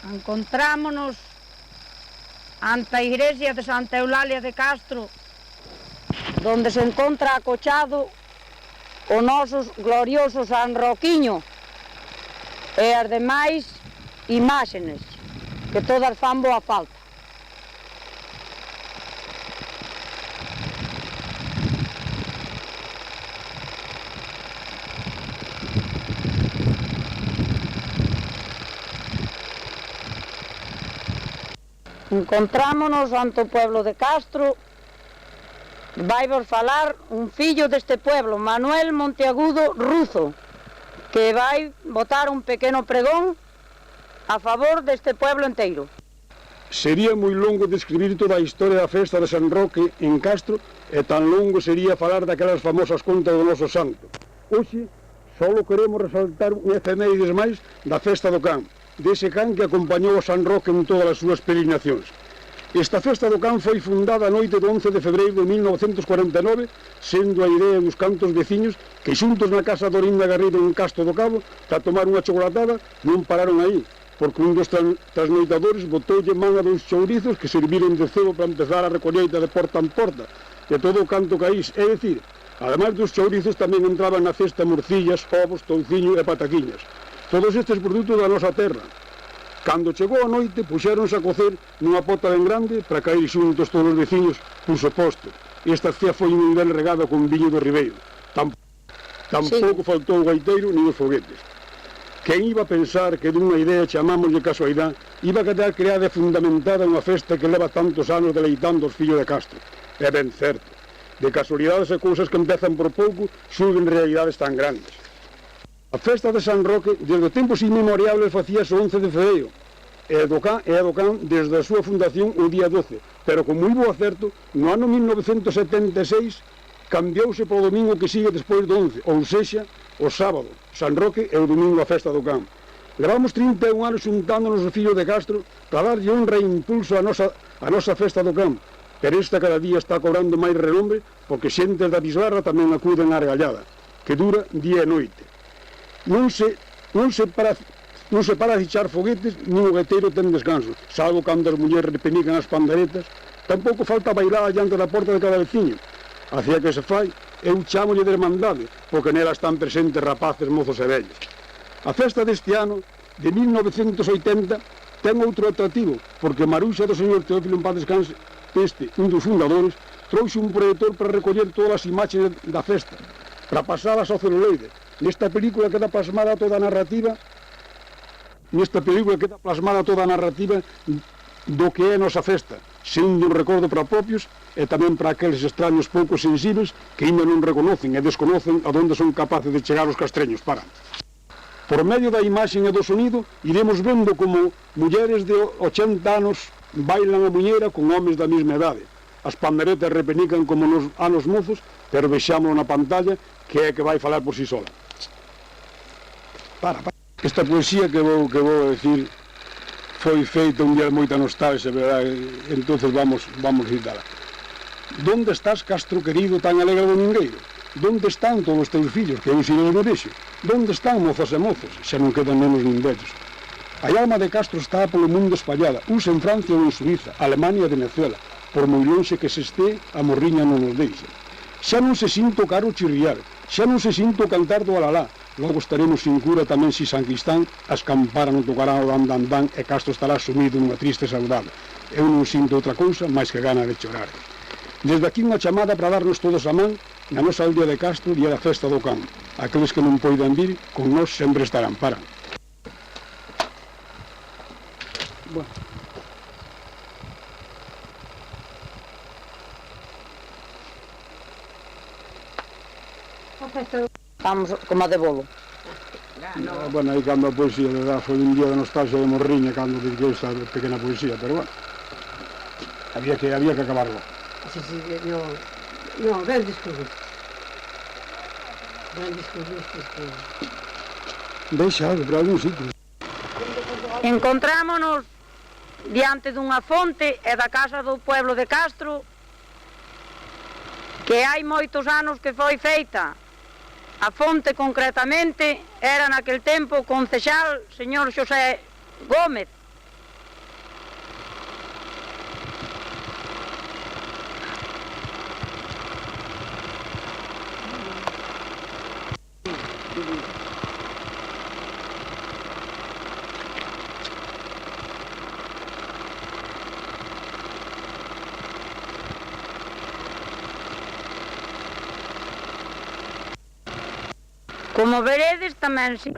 Encontrámonos ante a igrexa de Santa Eulalia de Castro, donde se encontra acochado o noso glorioso San Roquiño e as demais imágenes que todas fan boa falta. Encontrámonos ante o pueblo de Castro. Vaivos falar un fillo deste pueblo, Manuel Monteagudo Ruzo, que vai botar un pequeno pregón a favor deste pueblo enteiro. Sería moi longo describir toda a historia da festa de San Roque en Castro e tan longo sería falar daquelas famosas contas do noso santo. Hoxe, só queremos resaltar un efemérides máis da festa do can, dese can que acompañou a San Roque en todas as súas peregrinacións. Esta festa do can foi fundada a noite do 11 de febreiro de 1949, sendo a idea dos cantos veciños que xuntos na casa de Orinda Garrido en Castro do Cabo, para tomar unha chocolatada, non pararon aí, porque un dos trasnoitadores botoulle man a dos chourizos que serviron de cebo para empezar a recolleita de porta en porta, e todo o canto caís, é dicir, ademais dos chourizos tamén entraban na festa morcillas, ovos, touciño e pataquiñas, todos estes produtos da nosa terra. Cando chegou a noite, puxéronse a cocer nunha pota ben grande para caer xuntos todos os veciños, por suposto. Esta cea foi un ben regada con viño do Ribeiro. Tampouco faltou o gaiteiro nin os foguetes. Quen iba a pensar que dunha idea chamámoslle casualidade, iba a quedar creada e fundamentada unha festa que leva tantos anos deleitando os fillos de Castro. É ben certo. De casualidades e cousas que empezan por pouco, surgen realidades tan grandes. A festa de San Roque, desde tempos inmemoriables, facíase o 11 de febreiro, e a do can desde a súa fundación o día 12, pero con moi bo acerto, no ano 1976, cambiouse para o domingo que sigue despois do 11, ou sexa, o sábado, San Roque e o domingo a festa do can. Levamos 31 anos xuntándonos os fillos de Castro para darlle honra e impulso a nosa festa do can, pero esta cada día está cobrando máis renombre porque xentes da bisbarra tamén acuden á regallada, que dura día e noite. Non se para de echar foguetes, nin o gaiteiro ten descanso, salvo cando as mulleres repenican as panderetas. Tampouco falta bailar diante da porta de cada veciño. Hacia que se fai, eu chámolle de hermandade, porque nela están presentes rapaces, mozos e vellos. A festa deste ano, de 1980, ten outro atractivo, porque Maruxa do señor Teófilo en paz descanse, un dos fundadores, trouxe un proyector para recoller todas as imaxes da festa, para pasalas ao celuloide. Nesta película queda plasmada toda a narrativa do que é a nosa festa, sendo un recordo para propios e tamén para aqueles extraños pouco sensibles que ainda non reconocen e desconocen a onde son capaces de chegar os castreños. Por medio da imaxe e do sonido, iremos vendo como mulleres de 80 anos bailan a muñeira con homes da mesma idade. As panderetas repenican como nos anos mozos, pero vexámoslo na pantalla, que é que vai falar por si sola. Esta poesía que vou decir foi feita un día de moita nostalgia, verdade? Entonces vamos citala. Donde estás, Castro querido, tan alegre domingueiro? Donde están todos os teus fillos, que eu si non os vexo? Donde están mozas e mozos? Xa non quedan menos nin vellos. A alma de Castro está polo mundo espallada, uns en Francia ou en Suiza, Alemania e Venezuela. Por moi lonxe que se este, a morriña non nos deixa. Xa non se sinto caro chirriar, xa non se sinto cantar do alalá. Logo estaremos sin cura tamén si San Cristán as camparas non tocarán o dan e Castro estará sumido nunha triste saudade. Eu non sinto outra cousa máis que gana de chorar. Desde aquí unha chamada para darnos todos a man na nosa aldea de Castro, día da festa do can. Aqueles que non poidan vir, con nós sempre estarán para. Bueno. Estamos como a de bolo. Bueno, aí cando a poesía, de verdad, foi un día de nostalgia de morriña cando dediquei esta pequena poesía, pero bueno, había que acabarlo. Sí, no, ben discurrir. Deixa algo, por algún sitio. Encontrámonos diante dunha fonte e da casa do pueblo de Castro, que hai moitos anos que foi feita. A fonte, concretamente, era naquel tempo o concexal señor Xosé Gómez, Como veredes tamén si.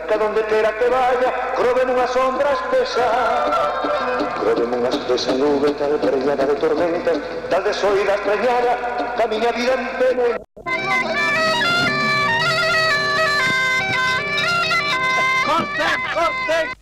que donde quera que vaya, croben unhas sombras pesas, croben unha espesa nube tal preñada de tormentas, tal desoída extrañada, que a miña vida envenena. ¡Corten, corten!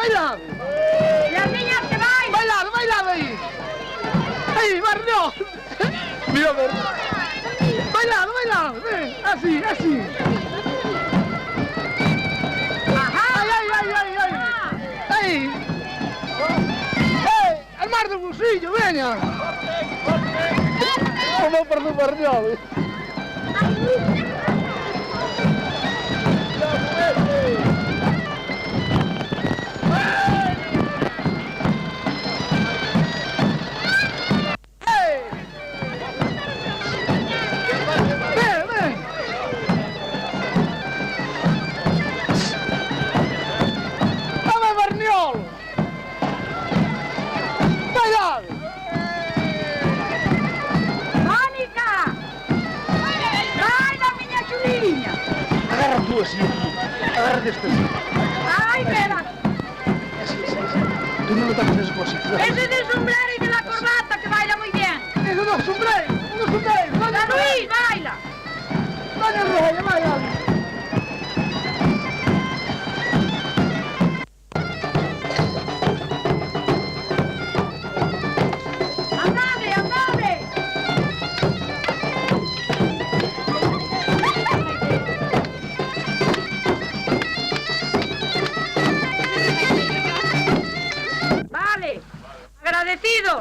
bailado! E as niñas que vai? Bailado, bailado aí! Aí, Barriol! Mira, bailado, bailado! Ven, así, así! Ajá! ¡Ay, ay, ay, ay, ay! ¡Ahí! ¡Ey! ¡Al mar del bolsillo, venga! ¡Vamos por tu Barriol! Agárrate esto. Ai, espera! Tú no lo tapes ese cosito. Ese del sombrero y de la corbata que baila muy bien. Eso no, sombrero, unos sombreros. ¡La Luis, baila! Vaya, Rogelio, vaya. ¡Andade, andade! Vale, agradecido.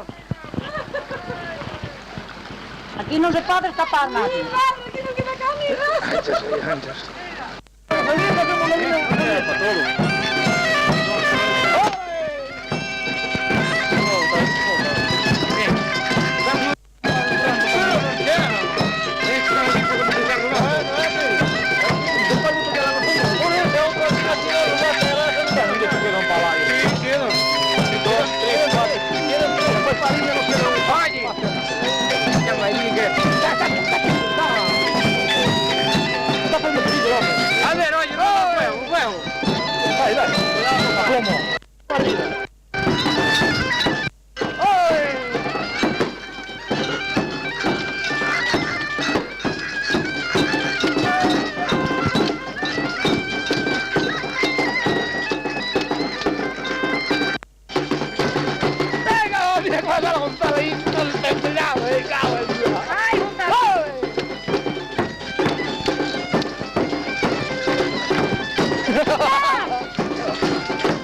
Aquí no se puede escapar nadie. A ver, oye, no, un huevo. Vai, vai. ¿Cómo? Arriba. Venga, oye, cuando la montada ahí, no le estés peleando, cago en Dios. ¡Ay, junta!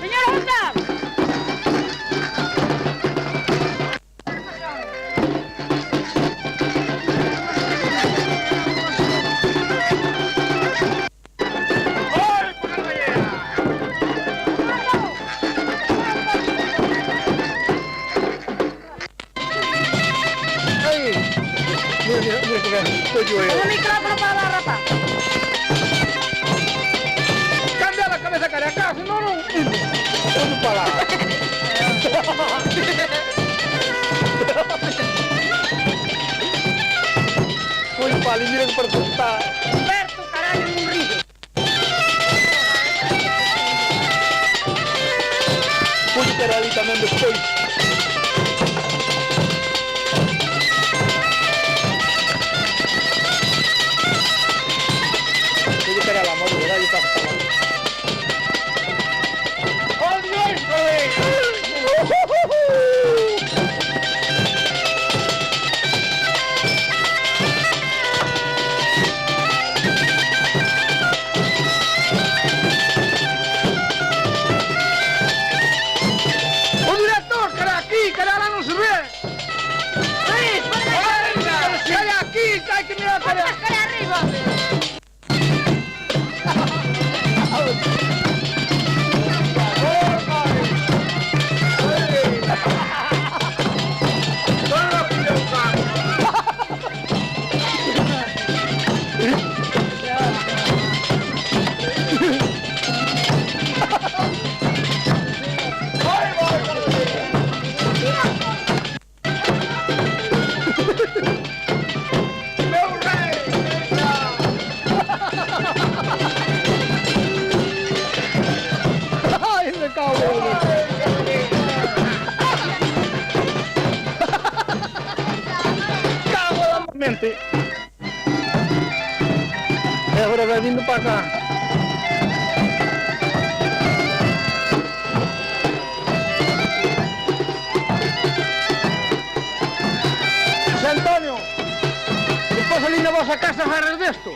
¡Señora Junta! Mira, porque estoy yo. ¡Con el micrófono para la rapa! Cambia la cabeza cara acá, si no, no. Oye, para lá. Oye, para mira que para contar. Humberto, caralho, non ride. Oye, para ali también después. Oye, para la moto, ¿verdad? Yo estaba falando. ¡O director, cara aquí, cara ahora no se ve! ¡Sí, ¡Cara aquí, que hay que mirar para allá! cara arriba! ¡Ay, me cago en la mente! Ahora va vindo para acá. vas a casa agarras desto?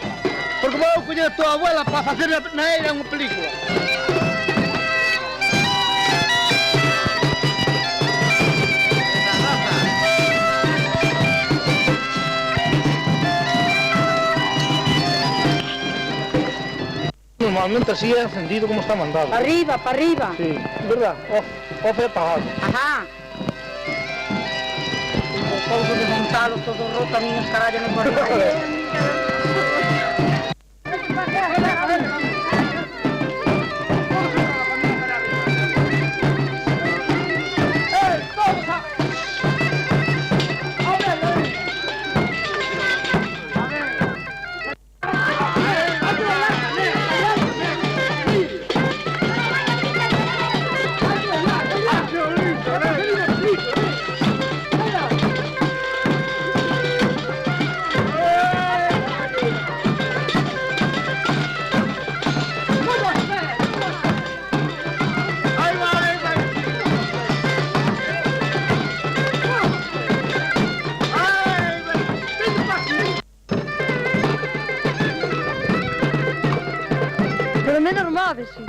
Porque vou coller a tua abuela para facer na eira unha película. Normalmente así é encendido como está mandado. Para arriba, para arriba. Sí, verdad? Off é apagado. Ajá. O pouco de montalo todo roto, a miñas carallas non corren. Pero menos móvese.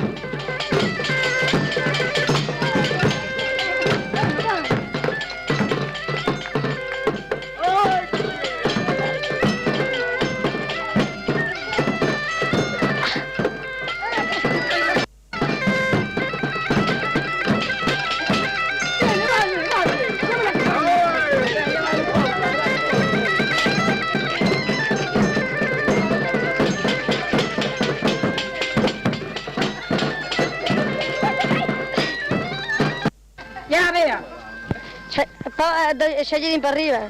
Ya vea. Xa lle din para arriba.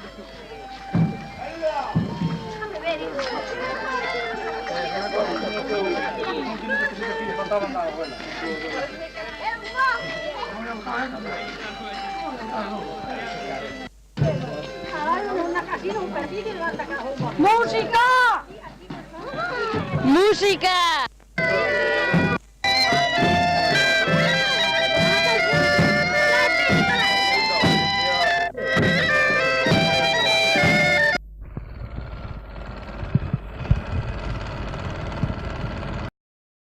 ¡Música! Música!